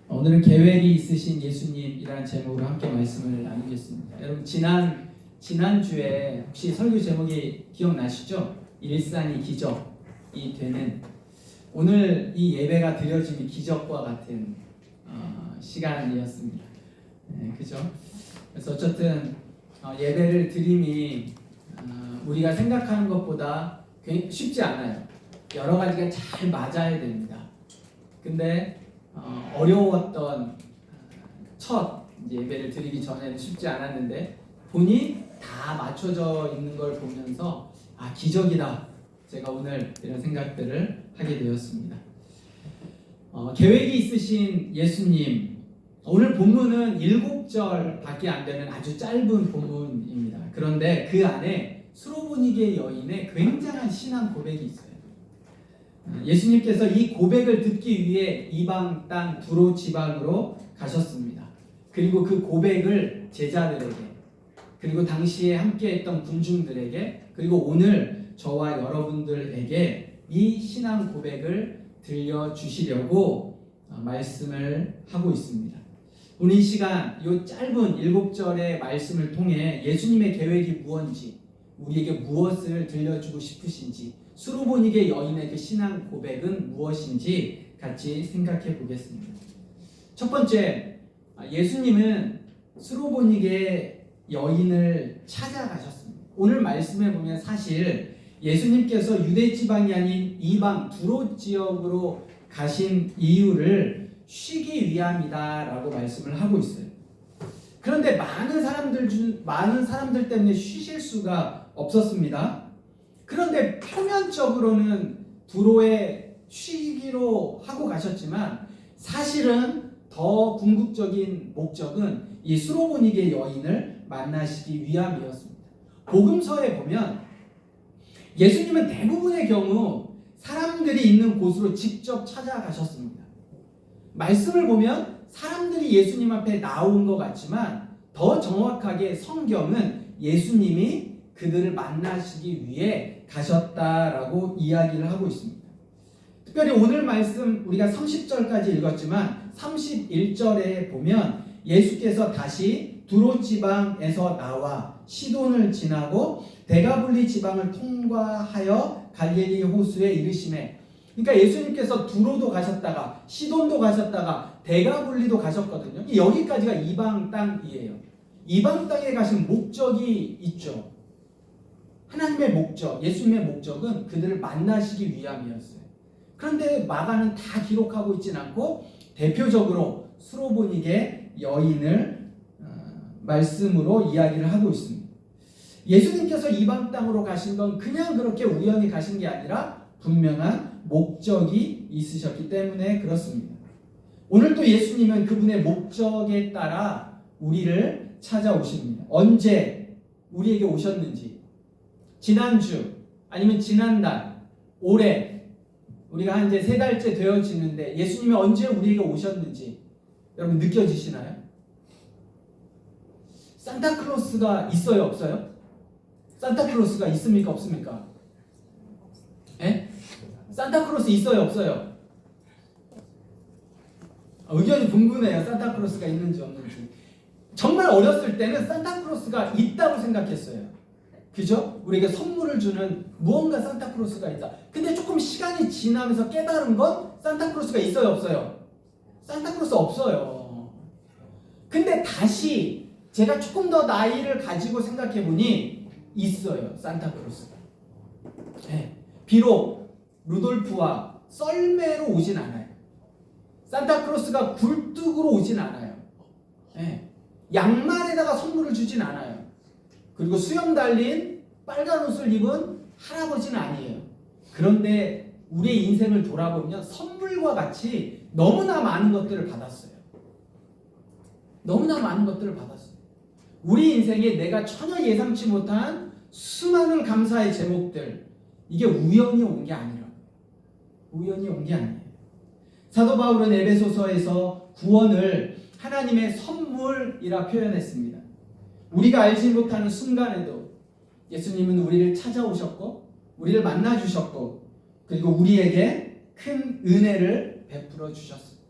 오늘은 계획이 있으신 예수님이라는 제목으로 함께 말씀을 나누겠습니다. 여러분 지난주에 혹시 설교 제목이 기억나시죠? 일산이 기적이 되는, 오늘 이 예배가 드려짐이 기적과 같은 시간이었습니다. 그죠? 그래서 어쨌든 예배를 드림이 우리가 생각하는 것보다 쉽지 않아요. 여러 가지가 잘 맞아야 됩니다. 근데 어려웠던 첫 예배를 드리기 전에는 쉽지 않았는데, 보니 다 맞춰져 있는 걸 보면서 기적이다, 제가 오늘 이런 생각들을 하게 되었습니다. 계획이 있으신 예수님, 오늘 본문은 7절밖에 안 되는 아주 짧은 본문입니다. 그런데 그 안에 수로보니게 여인의 굉장한 신앙 고백이 있어요. 예수님께서 이 고백을 듣기 위해 이방 땅 두로 지방으로 가셨습니다. 그리고 그 고백을 제자들에게, 그리고 당시에 함께했던 군중들에게, 그리고 오늘 저와 여러분들에게 이 신앙 고백을 들려주시려고 말씀을 하고 있습니다. 오늘 이 시간 이 짧은 7절의 말씀을 통해 예수님의 계획이 무엇인지, 우리에게 무엇을 들려주고 싶으신지, 수로보니게 여인의 그 신앙 고백은 무엇인지 같이 생각해 보겠습니다. 첫 번째, 예수님은 수로보니게 여인을 찾아가셨습니다. 오늘 말씀에 보면 사실 예수님께서 유대 지방이 아닌 이방 두로 지역으로 가신 이유를 쉬기 위함이다라고 말씀을 하고 있어요. 그런데 많은 사람들 때문에 쉬실 수가 없었습니다. 그런데 표면적으로는 두로에 쉬기로 하고 가셨지만, 사실은 더 궁극적인 목적은 이 수로보니게 여인을 만나시기 위함이었습니다. 복음서에 보면 예수님은 대부분의 경우 사람들이 있는 곳으로 직접 찾아가셨습니다. 말씀을 보면 사람들이 예수님 앞에 나온 것 같지만, 더 정확하게 성경은 예수님이 그들을 만나시기 위해 가셨다라고 이야기를 하고 있습니다. 특별히 오늘 말씀 우리가 30절까지 읽었지만 31절에 보면 예수께서 다시 두로 지방에서 나와 시돈을 지나고 데가블리 지방을 통과하여 갈릴리 호수에 이르시매, 그러니까 예수님께서 두로도 가셨다가 시돈도 가셨다가 데가블리도 가셨거든요. 여기까지가 이방 땅이에요. 이방 땅에 가신 목적이 있죠. 하나님의 목적, 예수님의 목적은 그들을 만나시기 위함이었어요. 그런데 마가는 다 기록하고 있진 않고 대표적으로 수로보니게 여인을 말씀으로 이야기를 하고 있습니다. 예수님께서 이방 땅으로 가신 건 그냥 그렇게 우연히 가신 게 아니라 분명한 목적이 있으셨기 때문에 그렇습니다. 오늘도 예수님은 그분의 목적에 따라 우리를 찾아오십니다. 언제 우리에게 오셨는지, 지난주 아니면 지난달, 올해 우리가 한 이제 3달째 되어지는데 예수님이 언제 우리에게 오셨는지 여러분 느껴지시나요? 산타클로스가 있어요, 없어요? 산타클로스가 있습니까, 없습니까? 예? 산타클로스 있어요, 없어요? 의견이 분분해요. 산타클로스가 있는지 없는지. 정말 어렸을 때는 산타클로스가 있다고 생각했어요. 그죠? 우리에게 선물을 주는 무언가 산타클로스가 있다. 근데 조금 시간이 지나면서 깨달은 건 산타클로스가 있어요, 없어요? 산타클로스 없어요. 근데 다시 제가 조금 더 나이를 가지고 생각해 보니 있어요, 산타클로스가. 네. 비록 루돌프와 썰매로 오진 않아요. 산타클로스가 굴뚝으로 오진 않아요. 네. 양말에다가 선물을 주진 않아요. 그리고 수염 달린 빨간 옷을 입은 할아버지는 아니에요. 그런데 우리의 인생을 돌아보면 선물과 같이 너무나 많은 것들을 받았어요. 너무나 많은 것들을 받았어요. 우리 인생에 내가 전혀 예상치 못한 수많은 감사의 제목들, 이게 우연히 온 게 아니라, 우연히 온 게 아니에요. 사도 바울은 에베소서에서 구원을 하나님의 선물이라 표현했습니다. 우리가 알지 못하는 순간에도 예수님은 우리를 찾아오셨고 우리를 만나주셨고 그리고 우리에게 큰 은혜를 베풀어 주셨습니다.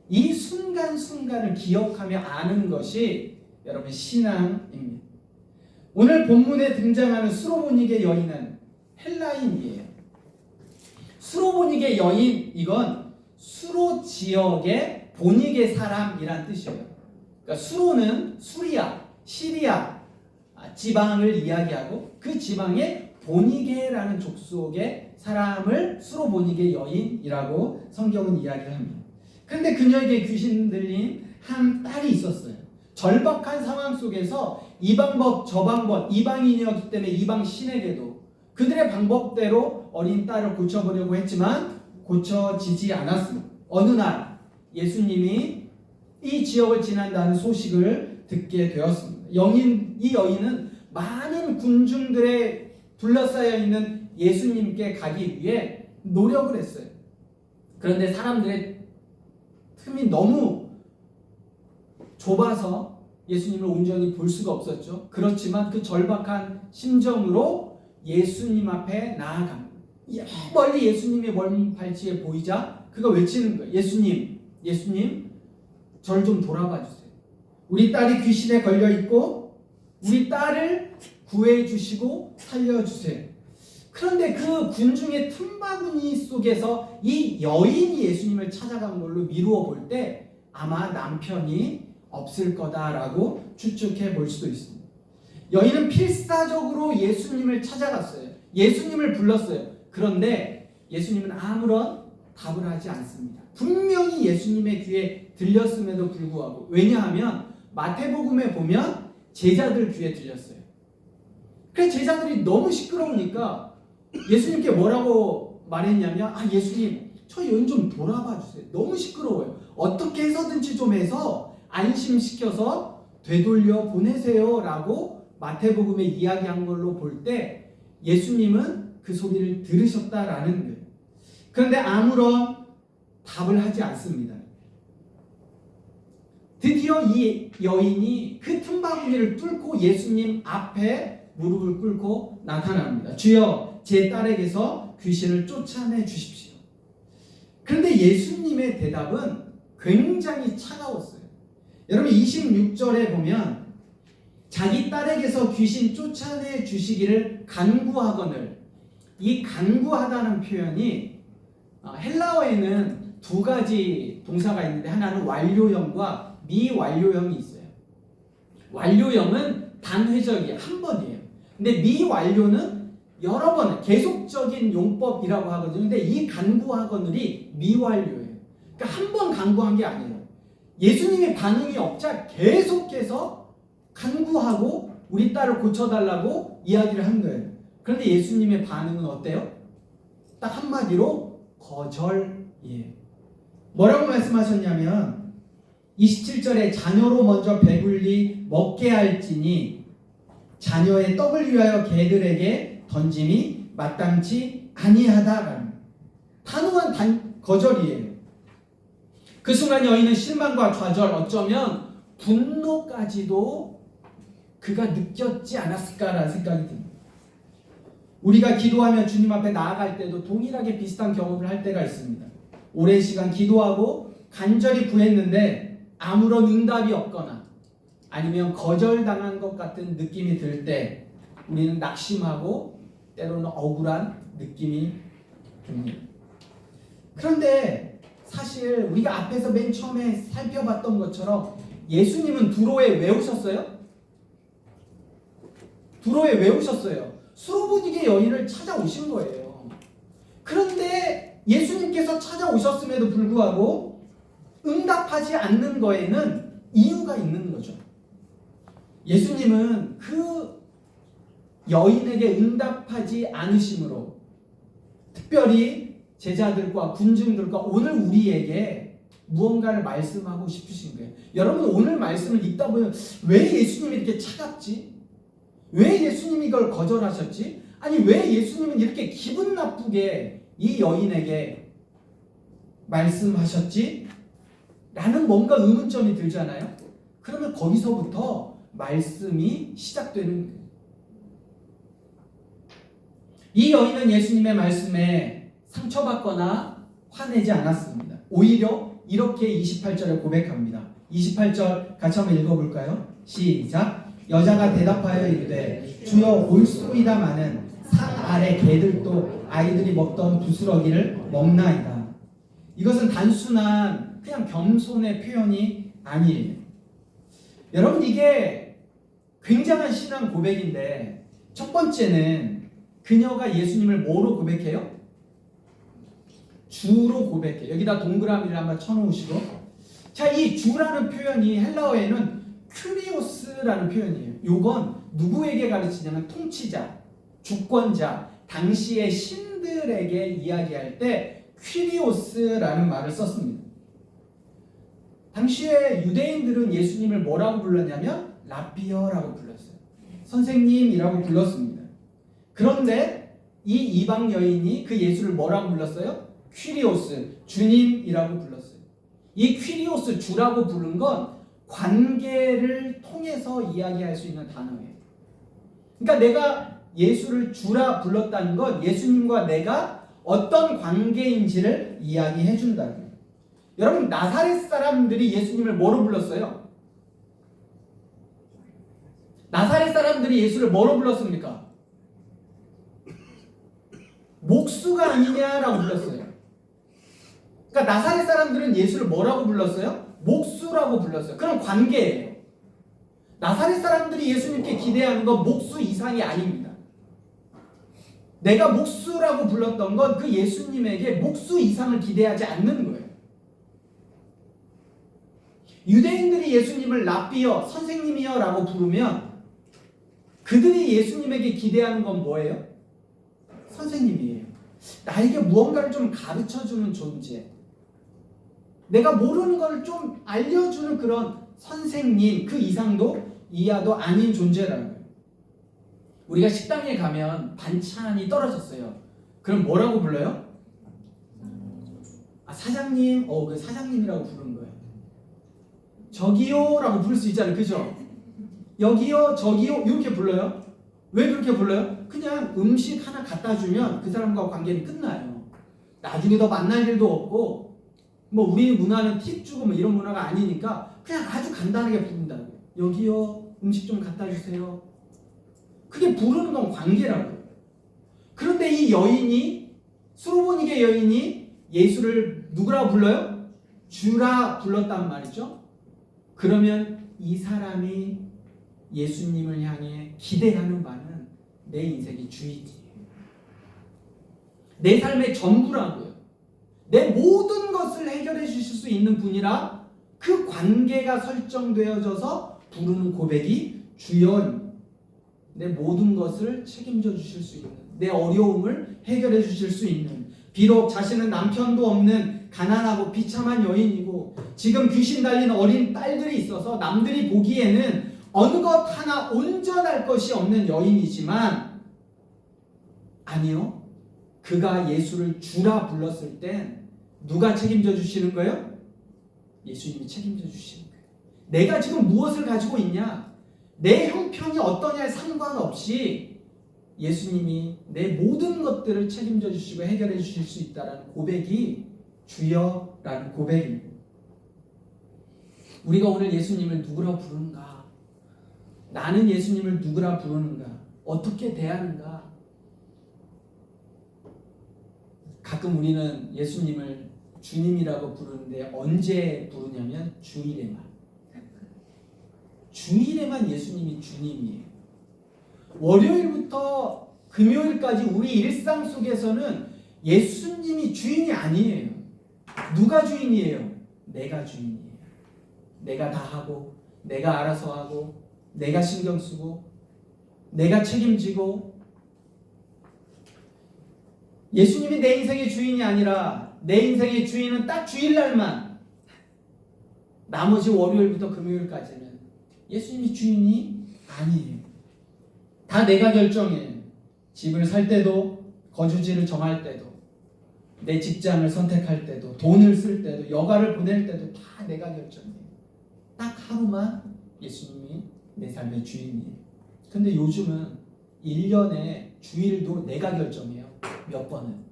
이 순간순간을 기억하며 아는 것이 여러분 신앙입니다. 오늘 본문에 등장하는 수로보니게 여인은 헬라인이에요. 수로보니게 여인, 이건 수로 지역의 보니게 사람이란 뜻이에요. 그러니까 수로는 시리아 지방을 이야기하고 그 지방의 보니게라는 족속의 사람을 수로보니게 여인이라고 성경은 이야기를 합니다. 그런데 그녀에게 귀신 들린 한 딸이 있었어요. 절박한 상황 속에서 이 방법 저 방법, 이방인이었기 때문에 이방 신에게도 그들의 방법대로 어린 딸을 고쳐보려고 했지만 고쳐지지 않았습니다. 어느 날 예수님이 이 지역을 지난다는 소식을 듣게 되었습니다. 이 여인은 많은 군중들에 둘러싸여 있는 예수님께 가기 위해 노력을 했어요. 그런데 사람들의 틈이 너무 좁아서 예수님을 온전히 볼 수가 없었죠. 그렇지만 그 절박한 심정으로 예수님 앞에 나아갑니다. 멀리 예수님의 먼 발치에 보이자 그가 외치는 거예요. 예수님, 저를 좀 돌아봐 주세요. 우리 딸이 귀신에 걸려 있고 우리 딸을 구해 주시고 살려 주세요. 그런데 그 군중의 틈바구니 속에서 이 여인이 예수님을 찾아간 걸로 미루어 볼 때 아마 남편이 없을 거다라고 추측해 볼 수도 있습니다. 여인은 필사적으로 예수님을 찾아갔어요. 예수님을 불렀어요. 그런데 예수님은 아무런 답을 하지 않습니다. 분명히 예수님의 귀에 들렸음에도 불구하고, 왜냐하면 마태복음에 보면 제자들 귀에 들렸어요. 그래서 제자들이 너무 시끄러우니까 예수님께 뭐라고 말했냐면, 예수님 저 여인 좀 돌아봐 주세요. 너무 시끄러워요. 어떻게 해서든지 좀 해서 안심시켜서 되돌려 보내세요 라고 마태복음에 이야기한 걸로 볼 때 예수님은 그 소리를 들으셨다라는 거예요. 그런데 아무런 답을 하지 않습니다. 드디어 이 여인이 그 틈바구니를 뚫고 예수님 앞에 무릎을 꿇고 나타납니다. 주여, 제 딸에게서 귀신을 쫓아내 주십시오. 그런데 예수님의 대답은 굉장히 차가웠어요. 여러분 26절에 보면 자기 딸에게서 귀신 쫓아내 주시기를 간구하거늘, 이 간구하다는 표현이 헬라어에는 두 가지 동사가 있는데 하나는 완료형과 미완료형이 있어요. 완료형은 단회적이에요. 한 번이에요. 근데 미완료는 여러 번 계속적인 용법이라고 하거든요. 근데 이 간구하거늘이 미완료예요. 그러니까 한 번 간구한 게 아니에요. 예수님의 반응이 없자 계속해서 간구하고 우리 딸을 고쳐달라고 이야기를 한 거예요. 그런데 예수님의 반응은 어때요? 딱 한마디로 거절이에요. 뭐라고 말씀하셨냐면 27절에 자녀로 먼저 배불리 먹게 할지니 자녀의 떡을 위하여 개들에게 던짐이 마땅치 아니하다라는 단호한 거절이에요. 그 순간 여인은 실망과 좌절, 어쩌면 분노까지도 그가 느꼈지 않았을까라는 생각이 듭니다. 우리가 기도하며 주님 앞에 나아갈 때도 동일하게 비슷한 경험을 할 때가 있습니다. 오랜 시간 기도하고 간절히 구했는데 아무런 응답이 없거나 아니면 거절당한 것 같은 느낌이 들 때 우리는 낙심하고 때로는 억울한 느낌이 듭니다. 그런데 사실 우리가 앞에서 맨 처음에 살펴봤던 것처럼 예수님은 두로에 왜 오셨어요? 두로에 왜 오셨어요? 수로보니게 여인을 찾아오신 거예요. 그런데 예수님께서 찾아오셨음에도 불구하고 응답하지 않는 거에는 이유가 있는 거죠. 예수님은 그 여인에게 응답하지 않으심으로 특별히 제자들과 군중들과 오늘 우리에게 무언가를 말씀하고 싶으신 거예요. 여러분 오늘 말씀을 읽다 보면 왜 예수님이 이렇게 차갑지? 왜 예수님이 이걸 거절하셨지? 아니 왜 예수님은 이렇게 기분 나쁘게 이 여인에게 말씀하셨지? 라는 뭔가 의문점이 들잖아요. 그러면 거기서부터 말씀이 시작되는 거예요. 이 여인은 예수님의 말씀에 상처받거나 화내지 않았습니다. 오히려 이 이렇게 28절에 고백합니다. 28절 같이 한번 읽어볼까요? 시작. 여자가 대답하여 이르되 주여 올소이다마는 산 아래 개들도 아이들이 먹던 부스러기를 먹나이다. 이것은 단순한 그냥 겸손의 표현이 아니에요. 여러분, 이게 굉장한 신앙 고백인데, 첫 번째는 그녀가 예수님을 뭐로 고백해요? 주로 고백해요. 여기다 동그라미를 한번 쳐놓으시고, 자, 이 주라는 표현이 헬라어에는 큐리오스라는 표현이에요. 요건 누구에게 가르치냐면 통치자, 주권자, 당시의 신들에게 이야기할 때 퀴리오스라는 말을 썼습니다. 당시에 유대인들은 예수님을 뭐라고 불렀냐면 라비어라고 불렀어요. 선생님이라고 불렀습니다. 그런데 이 이방 여인이 그 예수를 뭐라고 불렀어요? 퀴리오스, 주님이라고 불렀어요. 이 퀴리오스, 주라고 부른 건 관계를 통해서 이야기할 수 있는 단어예요. 그러니까 내가 예수를 주라 불렀다는 건 예수님과 내가 어떤 관계인지를 이야기해 준다는 거예요. 여러분, 나사렛 사람들이 예수님을 뭐로 불렀어요? 나사렛 사람들이 예수를 뭐로 불렀습니까? 목수가 아니냐라고 불렀어요. 그러니까 나사렛 사람들은 예수를 뭐라고 불렀어요? 목수라고 불렀어요. 그럼 관계예요. 나사렛 사람들이 예수님께 기대하는 건 목수 이상이 아닙니다. 내가 목수라고 불렀던 건 그 예수님에게 목수 이상을 기대하지 않는 거예요. 유대인들이 예수님을 라비어, 선생님이여 라고 부르면 그들이 예수님에게 기대하는 건 뭐예요? 선생님이에요. 나에게 무언가를 좀 가르쳐주는 존재, 내가 모르는 걸 좀 알려주는 그런 선생님, 그 이상도 이하도 아닌 존재라는 거예요. 우리가 식당에 가면 반찬이 떨어졌어요. 그럼 뭐라고 불러요? 사장님, 그 사장님이라고 부르는 거예요. 저기요 라고 부를 수 있잖아요. 그죠? 여기요, 저기요 이렇게 불러요. 왜 그렇게 불러요? 그냥 음식 하나 갖다 주면 그 사람과 관계는 끝나요. 나중에 더 만날 일도 없고, 뭐 우리 문화는 팁 주고 뭐 이런 문화가 아니니까 그냥 아주 간단하게 부른다고요. 여기요, 음식 좀 갖다 주세요. 그게 부르는 건 관계라고요. 그런데 이 여인이, 수로보니게 여인이 예수를 누구라고 불러요? 주라 불렀단 말이죠. 그러면 이 사람이 예수님을 향해 기대하는 바는 내 인생의 주이지, 내 삶의 전부라고요. 내 모든 것을 해결해 주실 수 있는 분이라 그 관계가 설정되어져서 부르는 고백이 주여, 내 모든 것을 책임져 주실 수 있는, 내 어려움을 해결해 주실 수 있는, 비록 자신은 남편도 없는 가난하고 비참한 여인이고 지금 귀신 달린 어린 딸들이 있어서 남들이 보기에는 어느 것 하나 온전할 것이 없는 여인이지만, 아니요, 그가 예수를 주라 불렀을 땐 누가 책임져 주시는 거예요? 예수님이 책임져 주시는 거예요. 내가 지금 무엇을 가지고 있냐, 내 형편이 어떠냐에 상관없이 예수님이 내 모든 것들을 책임져 주시고 해결해 주실 수 있다는 고백이 주여라는 고백입니다. 우리가 오늘 예수님을 누구라 부르는가? 나는 예수님을 누구라 부르는가? 어떻게 대하는가? 가끔 우리는 예수님을 주님이라고 부르는데 언제 부르냐면 주일에만. 주일에만 예수님이 주님이에요. 월요일부터 금요일까지 우리 일상 속에서는 예수님이 주인이 아니에요. 누가 주인이에요? 내가 주인이에요. 내가 다 하고, 내가 알아서 하고, 내가 신경 쓰고, 내가 책임지고. 예수님이 내 인생의 주인이 아니라 내 인생의 주인은 딱 주일날만, 나머지 월요일부터 금요일까지는 예수님이 주인이 아니에요. 다 내가 결정해요. 집을 살 때도, 거주지를 정할 때도, 내 직장을 선택할 때도, 돈을 쓸 때도, 여가를 보낼 때도 다 내가 결정해요. 딱 하루만 예수님이 내 삶의 주인이에요. 근데 요즘은 1년에 주일도 내가 결정해요. 몇 번은.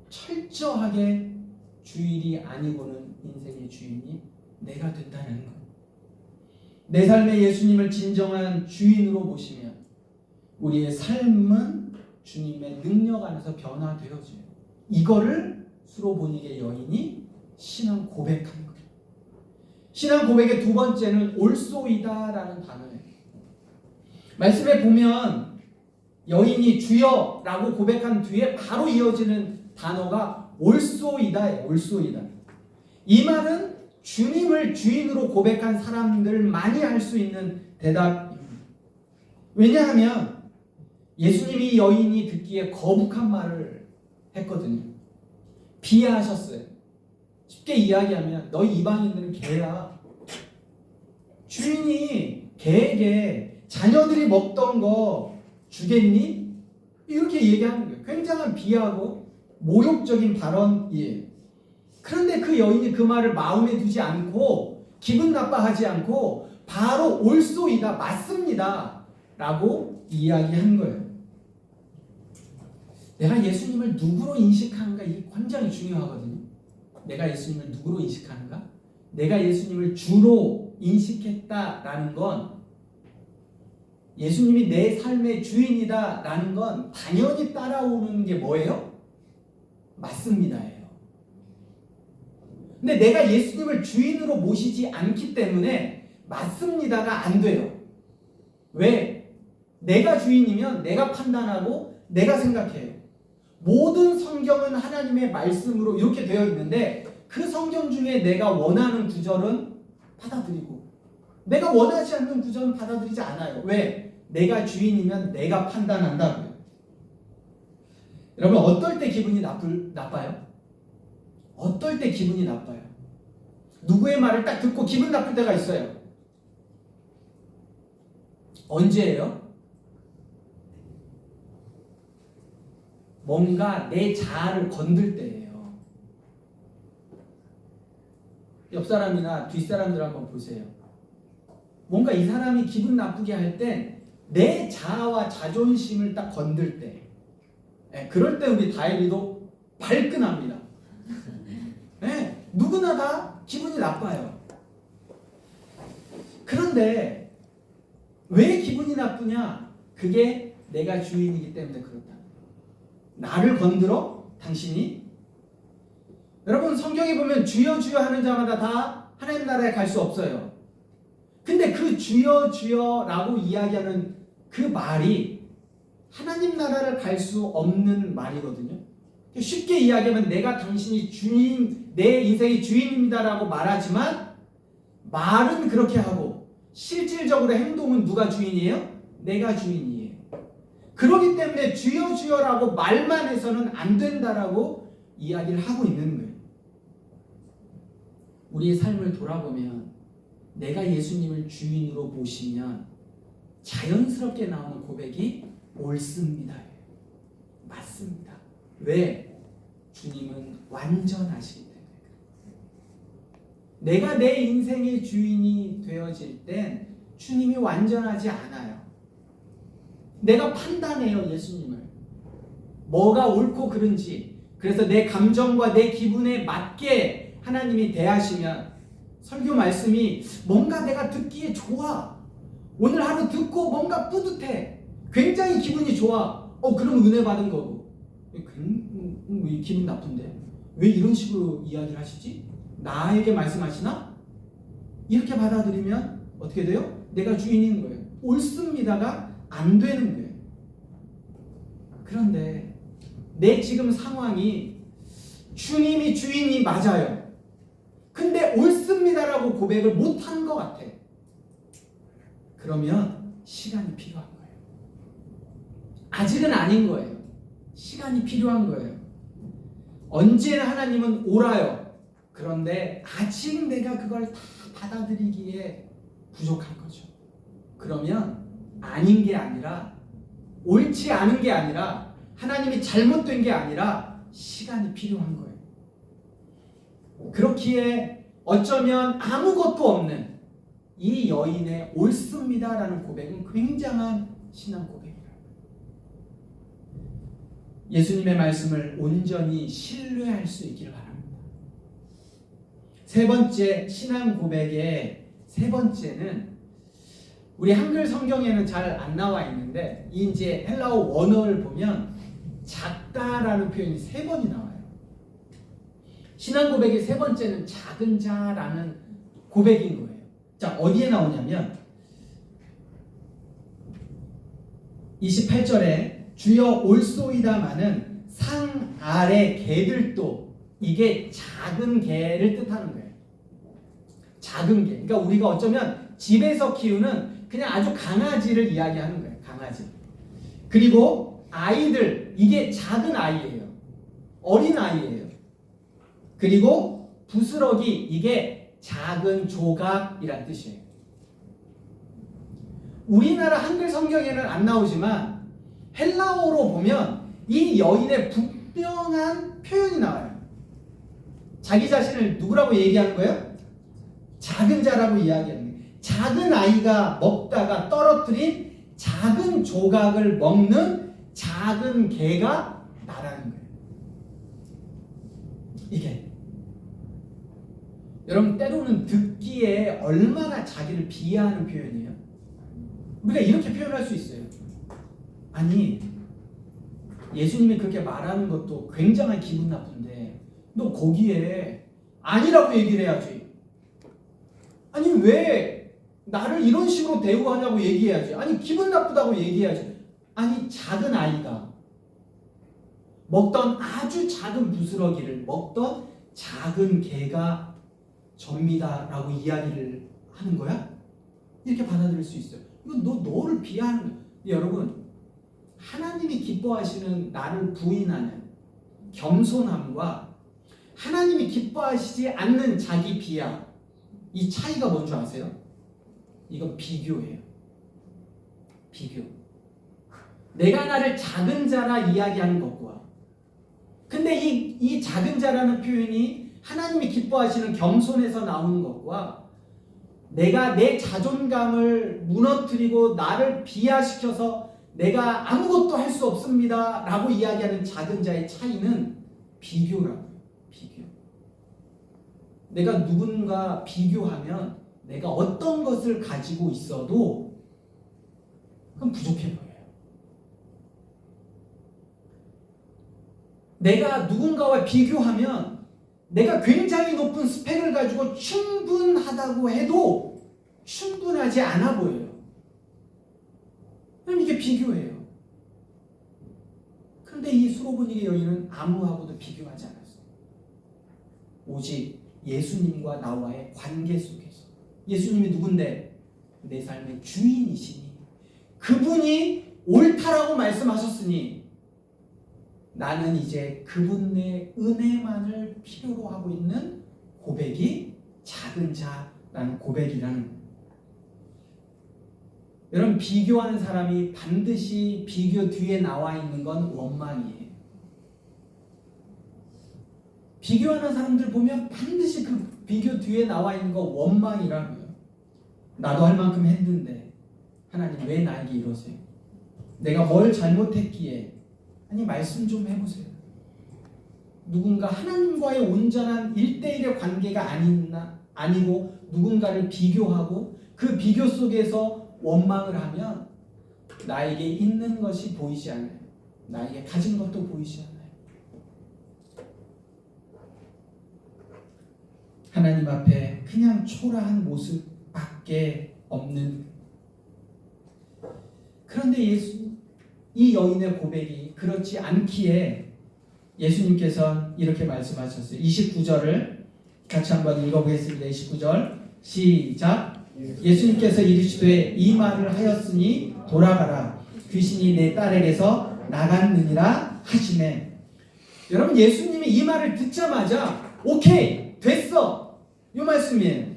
철저하게 주일이 아니고는 인생의 주인이 내가 된다는 것. 내 삶의 예수님을 진정한 주인으로 보시면 우리의 삶은 주님의 능력 안에서 변화되어져요. 이거를 수로보니게 여인이 신앙 고백한 거예요. 신앙 고백의 두 번째는 올소이다라는 단어예요. 말씀에 보면 여인이 주여라고 고백한 뒤에 바로 이어지는 단어가 올소이다예요. 올소이다. 이 말은 주님을 주인으로 고백한 사람들만이 할 수 있는 대답입니다. 왜냐하면 예수님이 여인이 듣기에 거북한 말을 했거든요. 비하하셨어요. 쉽게 이야기하면 너희 이방인들은 개야. 주인이 개에게 자녀들이 먹던 거 주겠니? 이렇게 얘기하는 거예요. 굉장한 비하고 모욕적인 발언이에요. 그런데 그 여인이 그 말을 마음에 두지 않고 기분 나빠하지 않고 바로 올소이다, 맞습니다 라고 이야기한 거예요. 내가 예수님을 누구로 인식하는가, 이게 굉장히 중요하거든요. 내가 예수님을 누구로 인식하는가? 내가 예수님을 주로 인식했다라는 건, 예수님이 내 삶의 주인이다라는 건 당연히 따라오는 게 뭐예요? 맞습니다예요. 근데 내가 예수님을 주인으로 모시지 않기 때문에 맞습니다가 안 돼요. 왜? 내가 주인이면 내가 판단하고 내가 생각해요. 모든 성경은 하나님의 말씀으로 이렇게 되어 있는데 그 성경 중에 내가 원하는 구절은 받아들이고 내가 원하지 않는 구절은 받아들이지 않아요. 왜? 내가 주인이면 내가 판단한다고요. 여러분, 어떨 때 기분이 나빠요? 어떨 때 기분이 나빠요? 누구의 말을 딱 듣고 기분 나쁠 때가 있어요. 언제예요? 뭔가 내 자아를 건들 때예요. 옆 사람이나 뒷 사람들 한번 보세요. 뭔가 이 사람이 기분 나쁘게 할 때 내 자아와 자존심을 딱 건들 때, 그럴 때 우리 다혜리도 발끈합니다. 누구나 다 기분이 나빠요. 그런데 왜 기분이 나쁘냐? 그게 내가 주인이기 때문에 그렇다. 나를 건드려? 당신이? 여러분, 성경에 보면 주여 주여 하는 자마다 다 하나님 나라에 갈 수 없어요. 근데 그 주여 주여라고 이야기하는 그 말이 하나님 나라를 갈 수 없는 말이거든요. 쉽게 이야기하면 내가 당신이 주인, 내 인생의 주인입니다라고 말하지만 말은 그렇게 하고 실질적으로 행동은 누가 주인이에요? 내가 주인이에요. 그렇기 때문에 주여 주여라고 말만 해서는 안 된다라고 이야기를 하고 있는 거예요. 우리의 삶을 돌아보면 내가 예수님을 주인으로 모시면 자연스럽게 나오는 고백이 옳습니다. 맞습니다. 왜? 주님은 완전하시기 때문에. 내가 내 인생의 주인이 되어질 땐 주님이 완전하지 않아요. 내가 판단해요, 예수님을. 뭐가 옳고 그른지. 그래서 내 감정과 내 기분에 맞게 하나님이 대하시면 설교 말씀이 뭔가 내가 듣기에 좋아. 오늘 하루 듣고 뭔가 뿌듯해. 굉장히 기분이 좋아. 그럼 은혜 받은 거고. 왜 기분 나쁜데? 왜 이런 식으로 이야기를 하시지? 나에게 말씀하시나? 이렇게 받아들이면 어떻게 돼요? 내가 주인인 거예요. 옳습니다가 안 되는 거예요. 그런데 내 지금 상황이 주님이 주인이 맞아요. 근데 옳습니다라고 고백을 못한 것 같아. 그러면 시간이 필요한 거예요. 아직은 아닌 거예요. 시간이 필요한 거예요. 언제나 하나님은 옳아요. 그런데 아직 내가 그걸 다 받아들이기에 부족한 거죠. 그러면 아닌 게 아니라, 옳지 않은 게 아니라, 하나님이 잘못된 게 아니라 시간이 필요한 거예요. 그렇기에 어쩌면 아무것도 없는 이 여인의 옳습니다라는 고백은 굉장한 신앙 고백이에요. 예수님의 말씀을 온전히 신뢰할 수 있기를 바랍니다. 세 번째 신앙 고백의 세 번째는 우리 한글 성경에는 잘 안 나와 있는데 이 이제 헬라어 원어를 보면 작다라는 표현이 세 번이 나와요. 신앙 고백의 세 번째는 작은 자라는 고백인 거예요. 자, 어디에 나오냐면 28절에 주여 올소이다마는 상 아래 개들도 이게 작은 개를 뜻하는 거예요. 작은 개. 그러니까 우리가 어쩌면 집에서 키우는 그냥 아주 강아지를 이야기하는 거예요. 강아지. 그리고 아이들, 이게 작은 아이예요. 어린 아이예요. 그리고 부스러기, 이게 작은 조각이란 뜻이에요. 우리나라 한글 성경에는 안 나오지만 헬라어로 보면 이 여인의 분명한 표현이 나와요. 자기 자신을 누구라고 얘기하는 거예요? 작은 자라고 이야기하는 거예요. 작은 아이가 먹다가 떨어뜨린 작은 조각을 먹는 작은 개가 나라는 거예요. 이게 여러분, 때로는 듣기에 얼마나 자기를 비하하는 표현이에요. 우리가 이렇게 표현할 수 있어요. 아니, 예수님이 그렇게 말하는 것도 굉장히 기분 나쁜데 너 거기에 아니라고 얘기를 해야지. 아니, 왜 나를 이런 식으로 대우하냐고 얘기해야지. 아니, 기분 나쁘다고 얘기해야지. 아니, 작은 아이가 먹던 아주 작은 부스러기를 먹던 작은 개가 접니다라고 이야기를 하는 거야? 이렇게 받아들일 수 있어요. 이건 너를 비하하는 거야. 여러분, 하나님이 기뻐하시는 나를 부인하는 겸손함과 하나님이 기뻐하시지 않는 자기 비하, 이 차이가 뭔지 아세요? 이건 비교예요. 비교. 내가 나를 작은 자라 이야기하는 것과, 근데 이 작은 자라는 표현이 하나님이 기뻐하시는 겸손에서 나오는 것과 내가 내 자존감을 무너뜨리고 나를 비하시켜서 내가 아무것도 할 수 없습니다 라고 이야기하는 작은 자의 차이는 비교라고요. 비교. 내가 누군가 비교하면 내가 어떤 것을 가지고 있어도 그건 부족해 보여요. 내가 누군가와 비교하면 내가 굉장히 높은 스펙을 가지고 충분하다고 해도 충분하지 않아 보여요. 그럼 이게 비교예요. 그런데 이 수로보니게 여인은 아무하고도 비교하지 않았어요. 오직 예수님과 나와의 관계 속에서. 예수님이 누군데? 내 삶의 주인이시니 그분이 옳다라고 말씀하셨으니 나는 이제 그분의 은혜만을 필요로 하고 있는 고백이 작은 자라는 고백이라는 거예요. 여러분, 비교하는 사람이 반드시 비교 뒤에 나와 있는 건 원망이에요. 비교하는 사람들 보면 반드시 그 비교 뒤에 나와 있는 거 원망이라고요. 나도 할 만큼 했는데 하나님 왜 나에게 이러세요? 내가 뭘 잘못했기에? 아니, 말씀 좀 해보세요. 누군가 하나님과의 온전한 1대1의 관계가 아니고 누군가를 비교하고 그 비교 속에서 원망을 하면 나에게 있는 것이 보이지 않아요. 나에게 가진 것도 보이지 않아요. 하나님 앞에 그냥 초라한 모습밖에 없는. 그런데 이 여인의 고백이 그렇지 않기에 예수님께서 이렇게 말씀하셨어요. 29절을 같이 한번 읽어보겠습니다. 29절 시작. 예수님께서 이르시되 이 말을 하였으니 돌아가라. 귀신이 내 딸에게서 나갔느니라 하시매. 여러분, 예수님이 이 말을 듣자마자 오케이 됐어, 이 말씀이에요.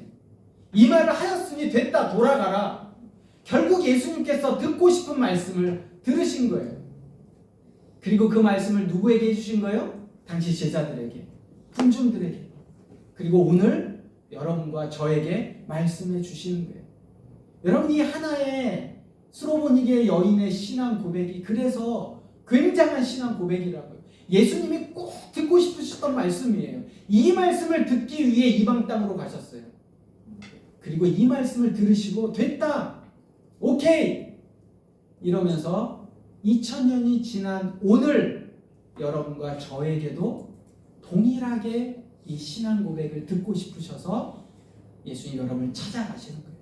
이 말을 하였으니 됐다, 돌아가라. 결국 예수님께서 듣고 싶은 말씀을 들으신 거예요. 그리고 그 말씀을 누구에게 해주신 거예요? 당시 제자들에게, 군중들에게, 그리고 오늘 여러분과 저에게 말씀해 주시는 거예요. 여러분, 이 하나의 수로보니게 여인의 신앙 고백이 그래서 굉장한 신앙 고백이라고요. 예수님이 꼭 듣고 싶으셨던 말씀이에요. 이 말씀을 듣기 위해 이방 땅으로 가셨어요. 그리고 이 말씀을 들으시고 됐다, 오케이 이러면서 2000년이 지난 오늘 여러분과 저에게도 동일하게 이 신앙 고백을 듣고 싶으셔서 예수님 여러분을 찾아가시는 거예요.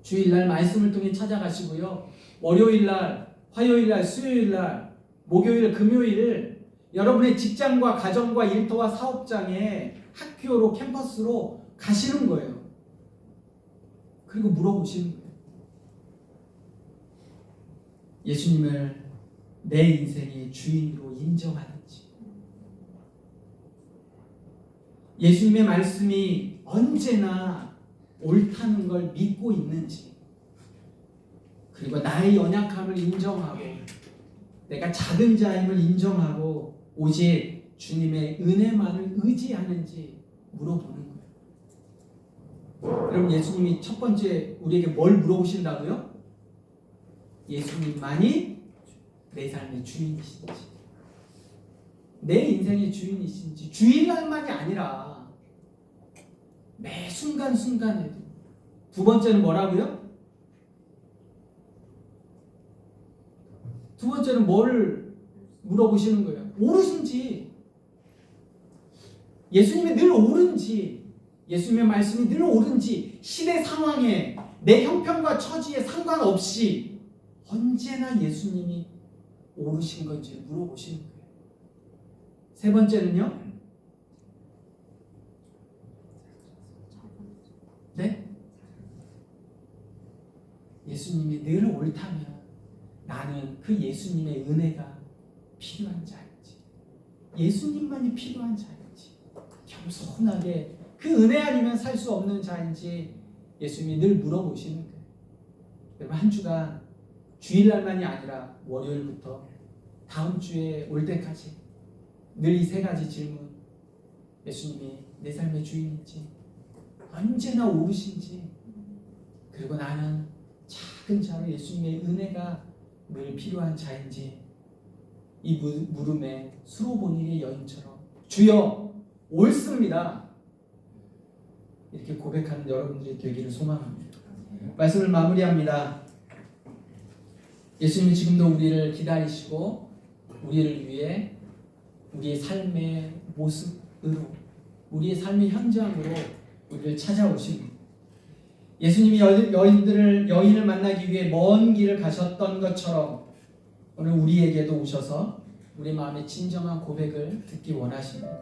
주일날 말씀을 통해 찾아가시고요. 월요일날, 화요일날, 수요일날, 목요일, 금요일 여러분의 직장과 가정과 일터와 사업장에 학교로 캠퍼스로 가시는 거예요. 그리고 물어보시는 거예요. 예수님을 내 인생의 주인으로 인정하는지, 예수님의 말씀이 언제나 옳다는 걸 믿고 있는지, 그리고 나의 연약함을 인정하고 내가 작은 자임을 인정하고 오직 주님의 은혜만을 의지하는지 물어보는 거예요. 여러분, 예수님이 첫 번째 우리에게 뭘 물어보신다고요? 예수님만이 내 삶의 주인이신지, 내 인생의 주인이신지, 주일날만이 아니라 매 순간순간에도. 두 번째는 뭐라고요? 두 번째는 뭐를 물어보시는 거예요? 옳으신지, 예수님이 늘 옳은지, 예수님의 말씀이 늘 옳은지, 시대 상황에 내 형편과 처지에 상관없이 언제나 예수님이 옳으신 건지 물어보시는 거예요. 세 번째는요? 네? 예수님이 늘 옳다면 나는 그 예수님의 은혜가 필요한 자인지, 예수님만이 필요한 자인지, 겸손하게 그 은혜 아니면 살 수 없는 자인지 예수님이 늘 물어보시는 거예요. 여러분, 한 주간 주일날만이 아니라 월요일부터 다음 주에 올 때까지 늘 이 세 가지 질문, 예수님이 내 삶의 주인인지, 언제나 옳으신지, 그리고 나는 작은 자로 예수님의 은혜가 늘 필요한 자인지, 이 물음에 수로보니의 여인처럼 주여 옳습니다 이렇게 고백하는 여러분들이 되기를 소망합니다. 말씀을 마무리합니다. 예수님이 지금도 우리를 기다리시고 우리를 위해 우리의 삶의 모습으로, 우리의 삶의 현장으로 우리를 찾아오십니다. 예수님이 여인을 만나기 위해 먼 길을 가셨던 것처럼 오늘 우리에게도 오셔서 우리 마음의 진정한 고백을 듣기 원하십니다.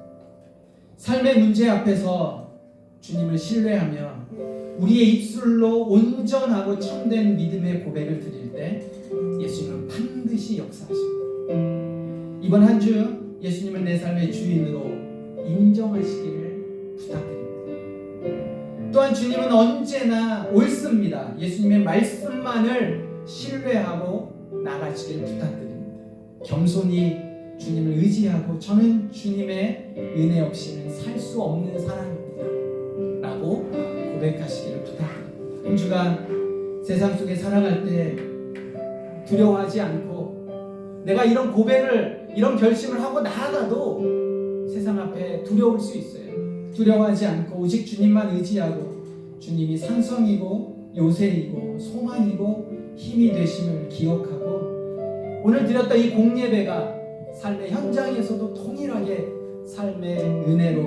삶의 문제 앞에서 주님을 신뢰하며 우리의 입술로 온전하고 참된 믿음의 고백을 드릴 때 예수님은 반드시 역사하십니다. 이번 한 주 예수님을 내 삶의 주인으로 인정하시기를 부탁드립니다. 또한 주님은 언제나 옳습니다. 예수님의 말씀만을 신뢰하고 나가시길 부탁드립니다. 겸손히 주님을 의지하고 저는 주님의 은혜 없이는 살 수 없는 사람입니다 라고 고백하시기를 부탁드립니다. 한 주간 세상 속에 살아갈 때 두려워하지 않고 내가 이런 고백을, 이런 결심을 하고 나아가도 세상 앞에 두려울 수 있어요. 두려워하지 않고 오직 주님만 의지하고 주님이 산성이고 요새이고 소망이고 힘이 되심을 기억하고 오늘 드렸던 이 공예배가 삶의 현장에서도 동일하게 삶의 은혜로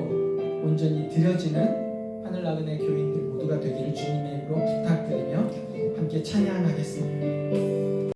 온전히 드려지는 하늘나그네 교인들 모두가 되기를 주님의 이름으로 부탁드리며 함께 찬양하겠습니다.